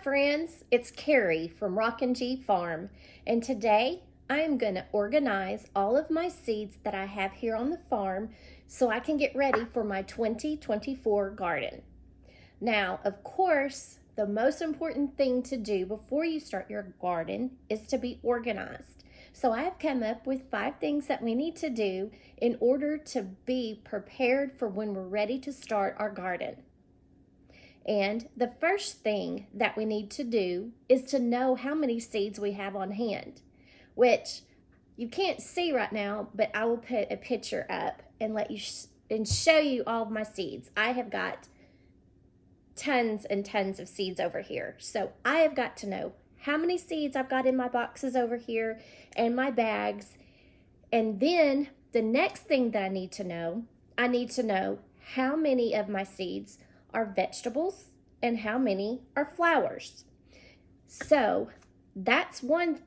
friends? It's Carrie from Rockin G Farm, and today I am going to organize all of my seeds that I have here on the farm so I can get ready for my 2024 garden. Now, of course, the most important thing to do before you start your garden is to be organized. So I have come up with 5 things that we need to do in order to be prepared for when we're ready to start our garden. And the first thing that we need to do is to know how many seeds we have on hand, which you can't see right now, but I will put a picture up and let you and show you all of my seeds. I have got tons and tons of seeds over here. So I have got to know how many seeds I've got in my boxes over here and my bags. And then the next thing that I need to know how many of my seeds are vegetables and how many are flowers. So that's one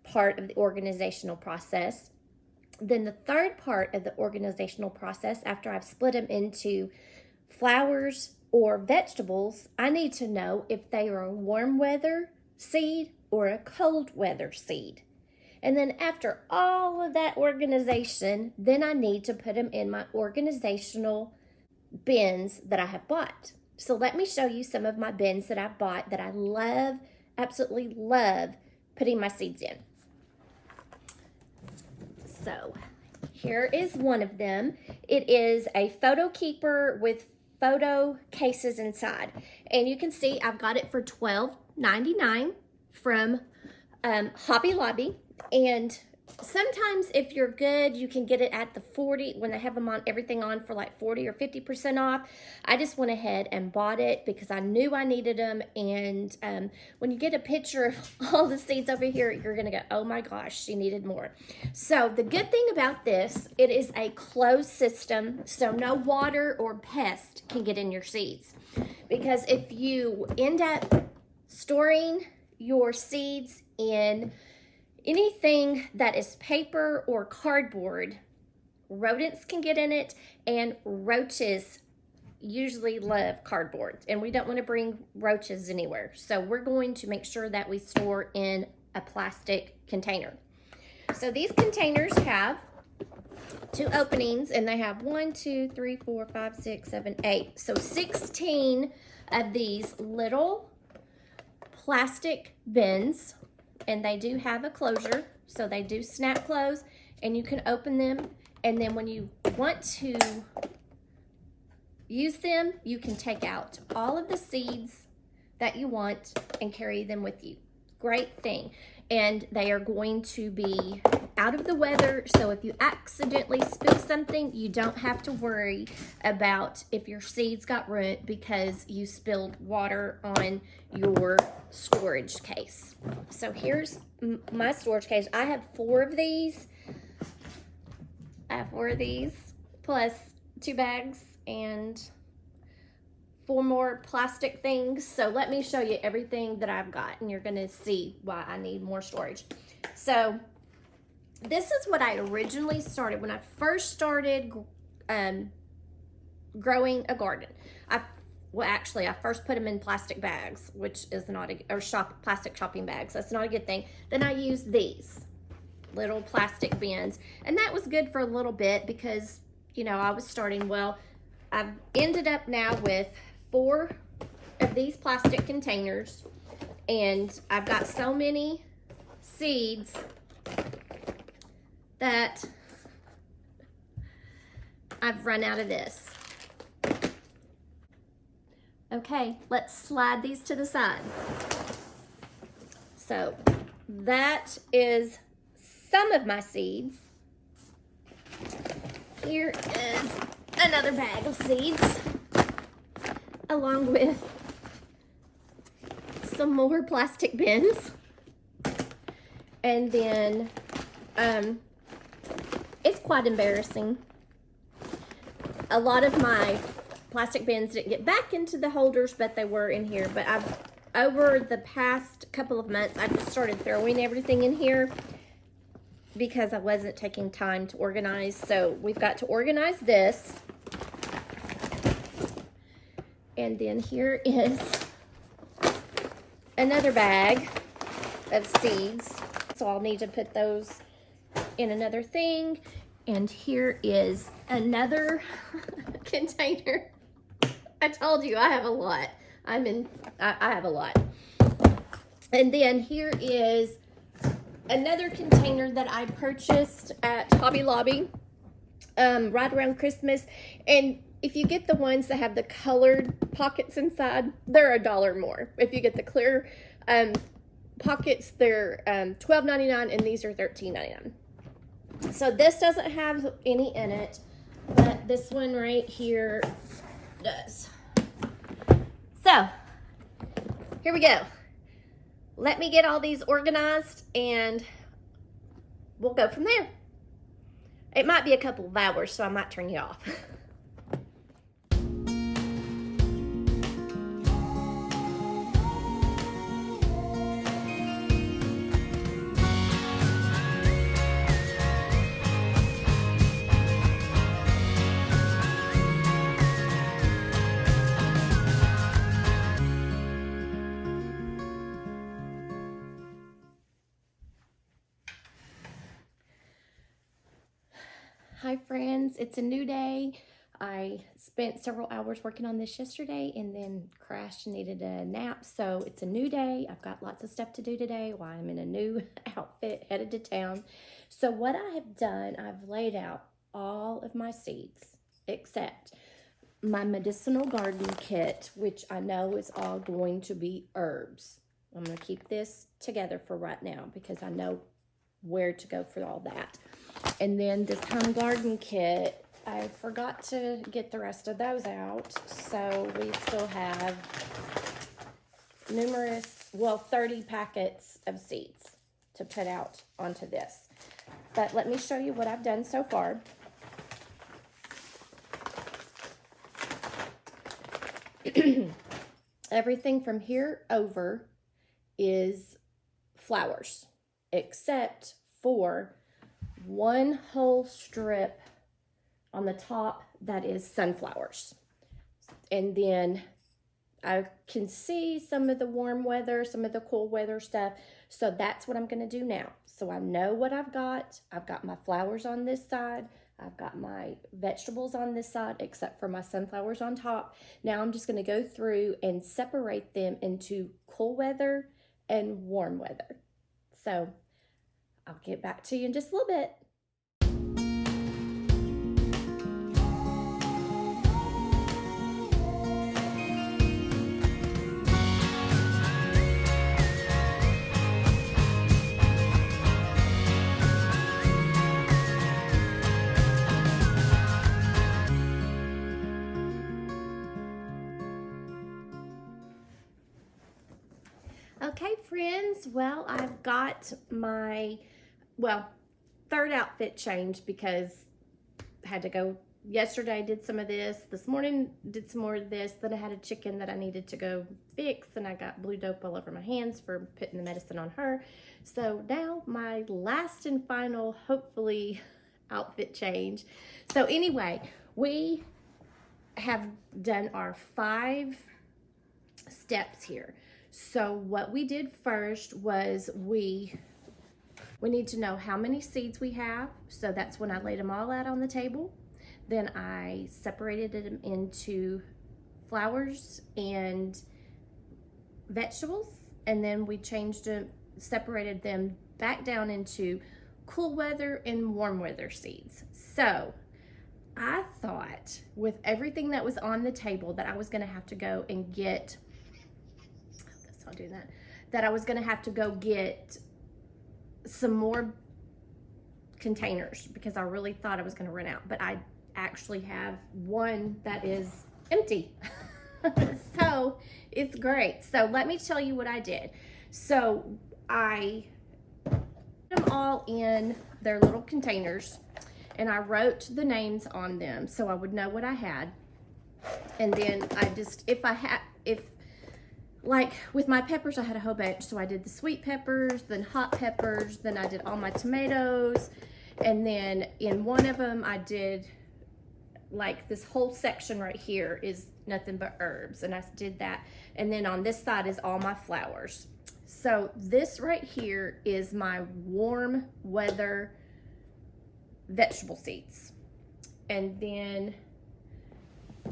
part of the organizational process. Then the third part of the organizational process, after I've split them into flowers or vegetables, I need to know if they are a warm weather seed or a cold weather seed. And then after all of that organization, then I need to put them in my organizational bins that I have bought. So let me show you some of my bins that I've bought that I love, absolutely love putting my seeds in. So here is one of them. It is a photo keeper with photo cases inside. And you can see I've got it for $12.99 from Hobby Lobby. And sometimes if you're good, you can get it at the 40 when they have them on everything on for like 40 or 50% off. I just went ahead and bought it because I knew I needed them. And when you get a picture of all the seeds over here, you're gonna go, oh my gosh, she needed more. So the good thing about this, it is a closed system, so no water or pest can get in your seeds. Because if you end up storing your seeds in anything that is paper or cardboard, rodents can get in it, and roaches usually love cardboard, and we don't want to bring roaches anywhere. So we're going to make sure that we store in a plastic container. So these containers have 2 openings, and they have 1, 2, 3, 4, 5, 6, 7, 8. So 16 of these little plastic bins. And they do have a closure, so they do snap close, and you can open them. And then when you want to use them, you can take out all of the seeds that you want and carry them with you. Great thing. And they are going to be out of the weather, so if you accidentally spill something, you don't have to worry about if your seeds got ruined because you spilled water on your storage case. So here's my storage case. I have 4 of these. Plus 2 bags and 4 more plastic things. So let me show you everything that I've got, and you're gonna see why I need more storage. So this is what I originally started when I first started growing a garden. I first put them in plastic bags, which is not plastic shopping bags. That's not a good thing. Then I used these little plastic bins, and that was good for a little bit because, you know, I was starting well. I've ended up now with 4 of these plastic containers, and I've got so many seeds that I've run out of this. Okay, let's slide these to the side. So that is some of my seeds. Here is another bag of seeds, along with some more plastic bins. And then it's quite embarrassing. A lot of my plastic bins didn't get back into the holders, but they were in here. But over the past couple of months, I've just started throwing everything in here because I wasn't taking time to organize. So we've got to organize this. And then here is another bag of seeds. So I'll need to put those in another thing. And here is another container. I told you I have a lot. I have a lot. And then here is another container that I purchased at Hobby Lobby right around Christmas. And if you get the ones that have the colored pockets inside, they're $1 more. If you get the clear pockets, they're $12.99, and these are $13.99. So this doesn't have any in it, but this one right here does. So here we go. Let me get all these organized and we'll go from there. It might be a couple of hours, so I might turn you off. Hi friends, it's a new day. I spent several hours working on this yesterday and then crashed and needed a nap. So it's a new day. I've got lots of stuff to do today while I'm in a new outfit headed to town. So what I have done, I've laid out all of my seeds except my medicinal garden kit, which I know is all going to be herbs. I'm going to keep this together for right now because I know where to go for all that. And then this home garden kit, I forgot to get the rest of those out. So we still have 30 packets of seeds to put out onto this. But let me show you what I've done so far. Everything from here over is flowers, except for one whole strip on the top that is sunflowers. And then I can see some of the warm weather, some of the cool weather stuff. So that's what I'm going to do now. So I know what I've got. I've got my flowers on this side. I've got my vegetables on this side, except for my sunflowers on top. Now I'm just going to go through and separate them into cool weather and warm weather. So I'll get back to you in just a little bit. Okay, friends, well, I've got my, third outfit change because I had to go yesterday, did some of this. This morning, did some more of this. Then I had a chicken that I needed to go fix, and I got blue dope all over my hands for putting the medicine on her. So now my last and final, hopefully, outfit change. So anyway, we have done our 5 steps here. So what we did first was we need to know how many seeds we have. So that's when I laid them all out on the table. Then I separated them into flowers and vegetables. And then we separated them back down into cool weather and warm weather seeds. So I thought with everything that was on the table that I was going to have to go and get, I'll do that I was going to have to go get some more containers because I really thought I was going to run out, but I actually have one that is empty. So it's great. So let me tell you what I did. So I put them all in their little containers and I wrote the names on them so I would know what I had. And then I just, like with my peppers, I had a whole bunch. So I did the sweet peppers, then hot peppers, then I did all my tomatoes. And then in one of them, I did like this whole section right here is nothing but herbs, and I did that. And then on this side is all my flowers. So this right here is my warm weather vegetable seeds. And then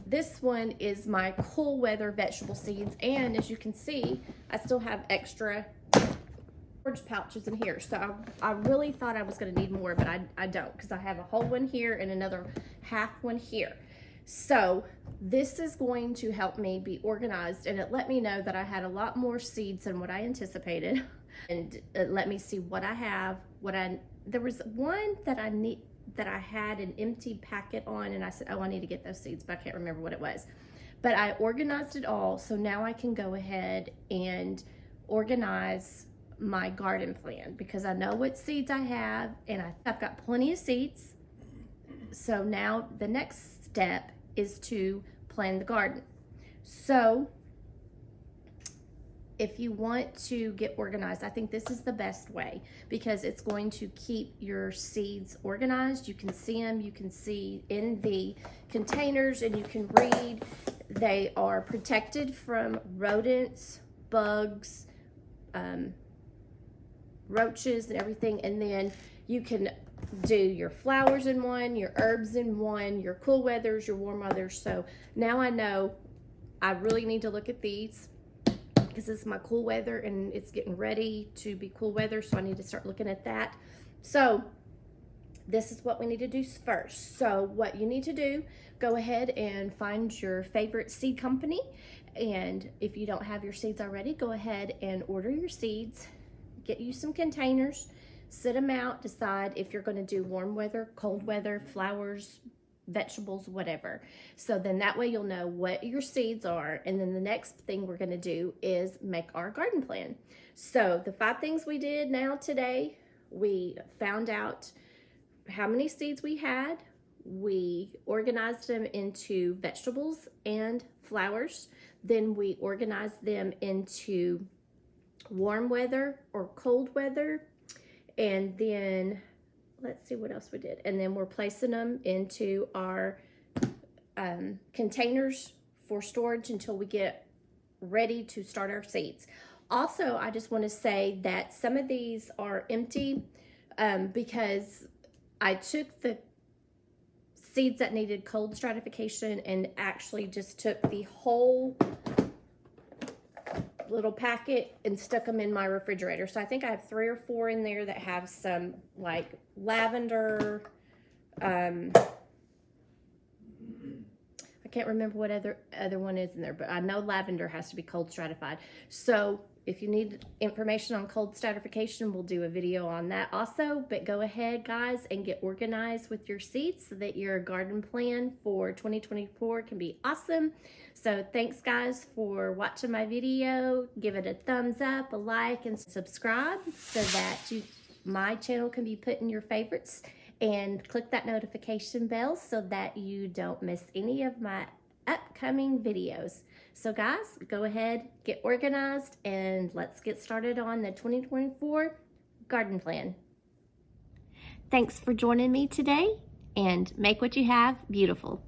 this one is my cool weather vegetable seeds. And as you can see, I still have extra storage pouches in here. So I really thought I was going to need more, but I don't, because I have a whole one here and another half one here. So this is going to help me be organized, and it let me know that I had a lot more seeds than what I anticipated. And it let me see what I have, there was one that I had an empty packet on, and I said, oh, I need to get those seeds, but I can't remember what it was. But I organized it all, so now I can go ahead and organize my garden plan, because I know what seeds I have, and I've got plenty of seeds. So now the next step is to plan the garden. So if you want to get organized, I think this is the best way, because it's going to keep your seeds organized. You can see them, you can see in the containers, and you can read. They are protected from rodents, bugs, roaches, and everything. And then you can do your flowers in one, your herbs in one, your cool weathers, your warm weathers. So now I know I really need to look at these, because this is my cool weather and it's getting ready to be cool weather, so I need to start looking at that. So this is what we need to do first. So what you need to do, go ahead and find your favorite seed company, and if you don't have your seeds already, go ahead and order your seeds. Get you some containers, sit them out, decide if you're going to do warm weather, cold weather, flowers, vegetables, whatever. So then that way you'll know what your seeds are. And then the next thing we're going to do is make our garden plan. So the 5 things we did now today, we found out how many seeds we had. We organized them into vegetables and flowers. Then we organized them into warm weather or cold weather. And then let's see what else we did. And then we're placing them into our containers for storage until we get ready to start our seeds. Also, I just want to say that some of these are empty because I took the seeds that needed cold stratification and actually just took the whole little packet and stuck them in my refrigerator. So I think I have 3 or 4 in there that have some like lavender. I can't remember what other one is in there, but I know lavender has to be cold stratified. So if you need information on cold stratification, we'll do a video on that also. But go ahead, guys, and get organized with your seeds so that your garden plan for 2024 can be awesome. So thanks, guys, for watching my video. Give it a thumbs up, a like, and subscribe so that my channel can be put in your favorites. And click that notification bell so that you don't miss any of my upcoming videos. So guys, go ahead, get organized, and let's get started on the 2024 garden plan. Thanks for joining me today, and make what you have beautiful.